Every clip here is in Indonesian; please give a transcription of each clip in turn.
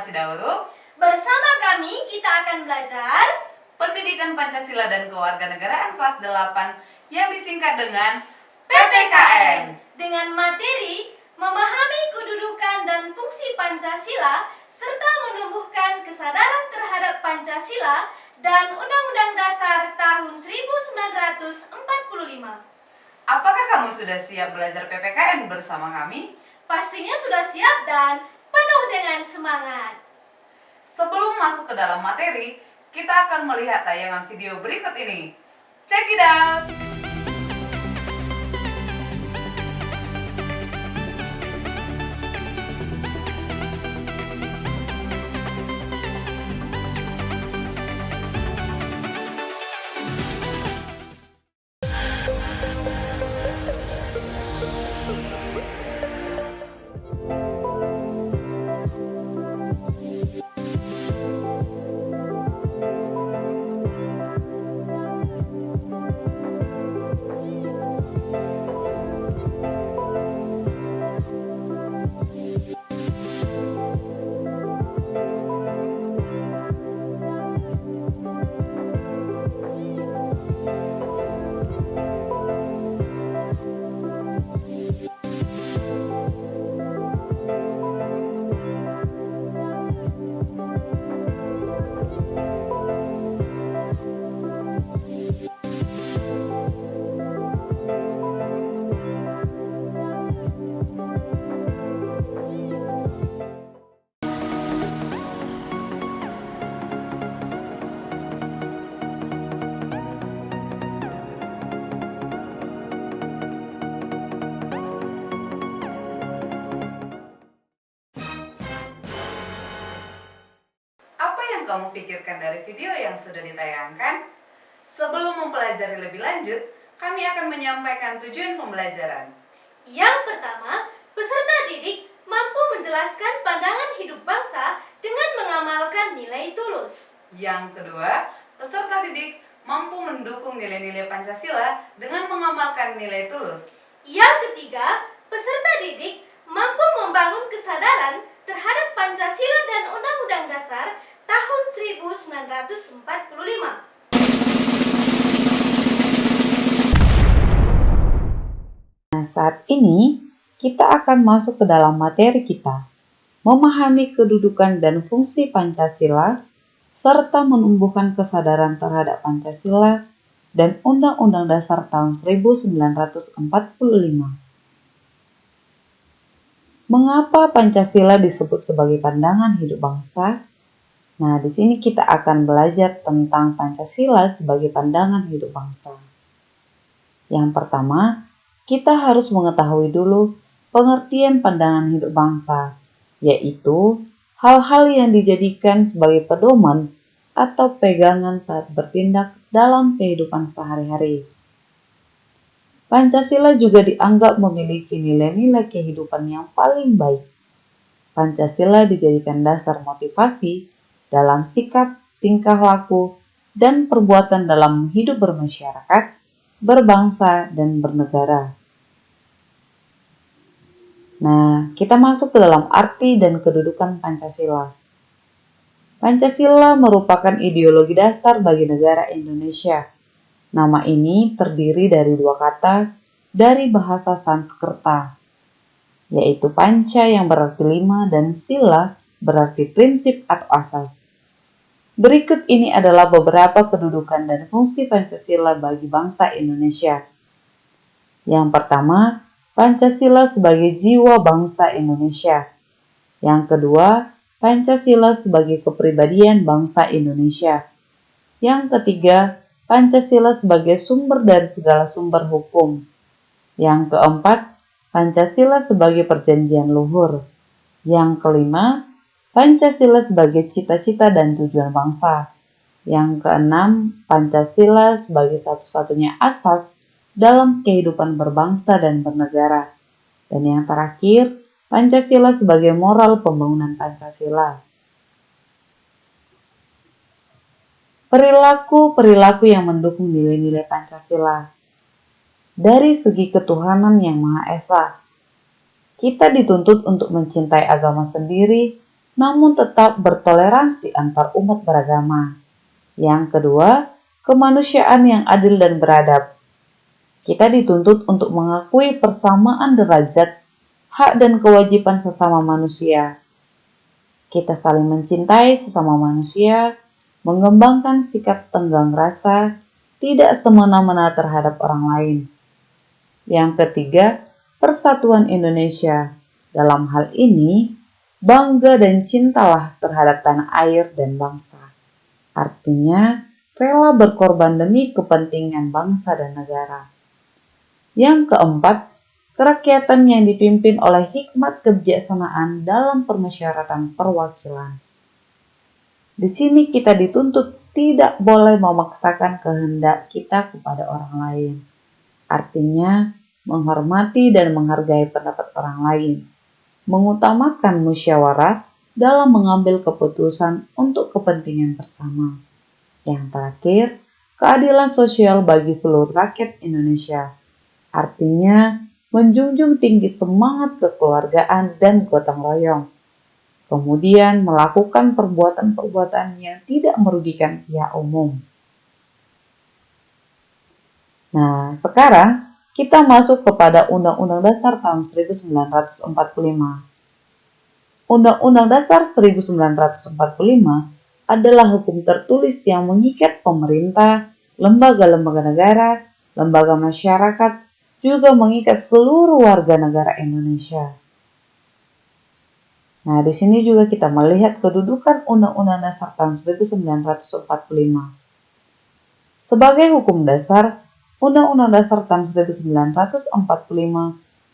Sidauru. Bersama kami kita akan belajar Pendidikan Pancasila dan Kewarganegaraan kelas 8 yang disingkat dengan PPKN. dengan materi memahami kedudukan dan fungsi Pancasila serta menumbuhkan kesadaran terhadap Pancasila dan Undang-Undang Dasar tahun 1945. Apakah kamu sudah siap belajar PPKN bersama kami? Pastinya sudah siap dan penuh dengan semangat. Sebelum masuk ke dalam materi, kita akan melihat tayangan video berikut ini. Check it out! Apa yang kamu pikirkan dari video yang sudah ditayangkan? Sebelum mempelajari lebih lanjut, kami akan menyampaikan tujuan pembelajaran. Yang pertama, peserta didik mampu menjelaskan pandangan hidup bangsa dengan mengamalkan nilai tulus. Yang kedua, peserta didik mampu mendukung nilai-nilai Pancasila dengan mengamalkan nilai tulus. Yang ketiga, peserta didik mampu membangun kesadaran terhadap Pancasila dan Undang-Undang Dasar tahun 1945. Nah, saat ini kita akan masuk ke dalam materi kita, memahami kedudukan dan fungsi Pancasila, serta menumbuhkan kesadaran terhadap Pancasila dan Undang-Undang Dasar tahun 1945. Mengapa Pancasila disebut sebagai pandangan hidup bangsa? Nah, di sini kita akan belajar tentang Pancasila sebagai pandangan hidup bangsa. Yang pertama, kita harus mengetahui dulu pengertian pandangan hidup bangsa, yaitu hal-hal yang dijadikan sebagai pedoman atau pegangan saat bertindak dalam kehidupan sehari-hari. Pancasila juga dianggap memiliki nilai-nilai kehidupan yang paling baik. Pancasila dijadikan dasar motivasi dalam sikap, tingkah laku, dan perbuatan dalam hidup bermasyarakat, berbangsa, dan bernegara. Nah, kita masuk ke dalam arti dan kedudukan Pancasila. Pancasila merupakan ideologi dasar bagi negara Indonesia. Nama ini terdiri dari dua kata dari bahasa Sanskerta, yaitu panca yang berarti 5 dan sila berarti prinsip atau asas. Berikut ini adalah beberapa kedudukan dan fungsi Pancasila bagi bangsa Indonesia. Yang pertama, Pancasila sebagai jiwa bangsa Indonesia. Yang kedua, Pancasila sebagai kepribadian bangsa Indonesia. Yang ketiga, Pancasila sebagai sumber dari segala sumber hukum. Yang keempat, Pancasila sebagai perjanjian luhur. Yang kelima, Pancasila sebagai cita-cita dan tujuan bangsa. Yang keenam, Pancasila sebagai satu-satunya asas dalam kehidupan berbangsa dan bernegara. Dan yang terakhir, Pancasila sebagai moral pembangunan Pancasila. Perilaku-perilaku yang mendukung nilai-nilai Pancasila. Dari segi ketuhanan yang Maha Esa, kita dituntut untuk mencintai agama sendiri namun tetap bertoleransi antar umat beragama. Yang kedua, kemanusiaan yang adil dan beradab. Kita dituntut untuk mengakui persamaan derajat, hak dan kewajiban sesama manusia. Kita saling mencintai sesama manusia, mengembangkan sikap tenggang rasa, tidak semena-mena terhadap orang lain. Yang ketiga, persatuan Indonesia. Dalam hal ini, bangga dan cintalah terhadap tanah air dan bangsa. Artinya, rela berkorban demi kepentingan bangsa dan negara. Yang keempat, kerakyatan yang dipimpin oleh hikmat kebijaksanaan dalam permusyawaratan perwakilan. Di sini kita dituntut tidak boleh memaksakan kehendak kita kepada orang lain. Artinya, menghormati dan menghargai pendapat orang lain, mengutamakan musyawarah dalam mengambil keputusan untuk kepentingan bersama. Yang terakhir, keadilan sosial bagi seluruh rakyat Indonesia. Artinya, menjunjung tinggi semangat kekeluargaan dan gotong royong. Kemudian melakukan perbuatan-perbuatan yang tidak merugikan pihak umum. Nah, sekarang kita masuk kepada Undang-Undang Dasar tahun 1945. Undang-Undang Dasar 1945 adalah hukum tertulis yang mengikat pemerintah, lembaga-lembaga negara, lembaga masyarakat, juga mengikat seluruh warga negara Indonesia. Nah, di sini juga kita melihat kedudukan Undang-Undang Dasar tahun 1945. Sebagai hukum dasar, Undang-Undang Dasar tahun 1945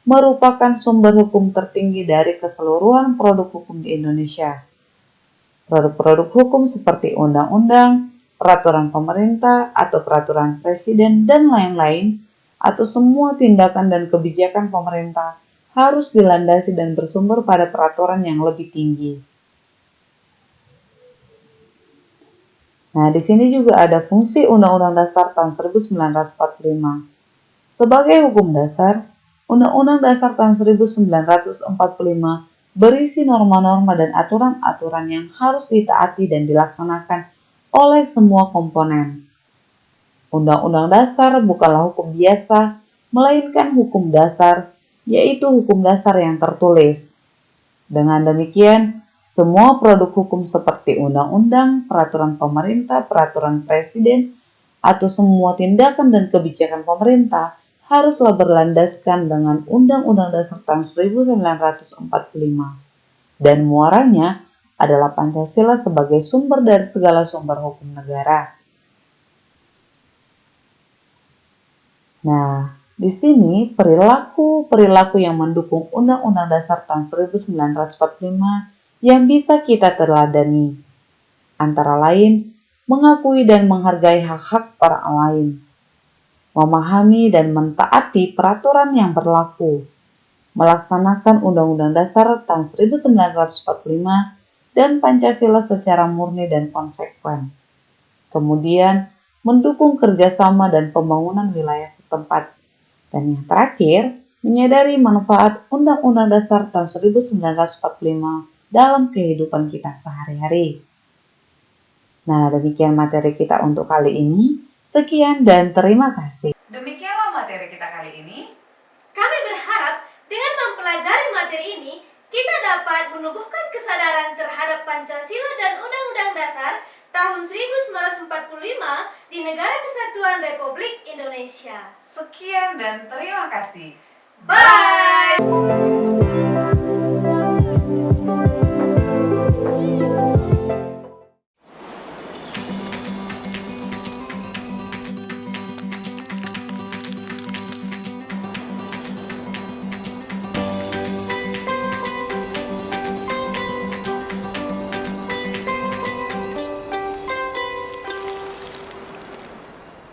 merupakan sumber hukum tertinggi dari keseluruhan produk hukum di Indonesia. Produk-produk hukum seperti undang-undang, peraturan pemerintah atau peraturan presiden, dan lain-lain, atau semua tindakan dan kebijakan pemerintah harus dilandasi dan bersumber pada peraturan yang lebih tinggi. Nah, di sini juga ada fungsi Undang-Undang Dasar tahun 1945. Sebagai hukum dasar, Undang-Undang Dasar tahun 1945 berisi norma-norma dan aturan-aturan yang harus ditaati dan dilaksanakan oleh semua komponen. Undang-Undang Dasar bukanlah hukum biasa, melainkan hukum dasar, yaitu hukum dasar yang tertulis. Dengan demikian, semua produk hukum seperti undang-undang, peraturan pemerintah, peraturan presiden, atau semua tindakan dan kebijakan pemerintah haruslah berlandaskan dengan Undang-Undang Dasar tahun 1945. Dan muaranya adalah Pancasila sebagai sumber dari segala sumber hukum negara. Nah, di sini perilaku yang mendukung Undang-Undang Dasar tahun 1945 yang bisa kita teladani. Antara lain, mengakui dan menghargai hak-hak orang lain, memahami dan mentaati peraturan yang berlaku, melaksanakan Undang-Undang Dasar tahun 1945 dan Pancasila secara murni dan konsekuen. Kemudian, mendukung kerjasama dan pembangunan wilayah setempat. Dan yang terakhir, menyadari manfaat Undang-Undang Dasar tahun 1945 dalam kehidupan kita sehari-hari. Nah, demikian materi kita untuk kali ini. Sekian dan terima kasih. Demikianlah materi kita kali ini. Kami berharap dengan mempelajari materi ini, kita dapat menumbuhkan kesadaran terhadap Pancasila dan Undang-Undang Dasar tahun 1945 di Negara Kesatuan Republik Indonesia. Sekian dan terima kasih. Bye!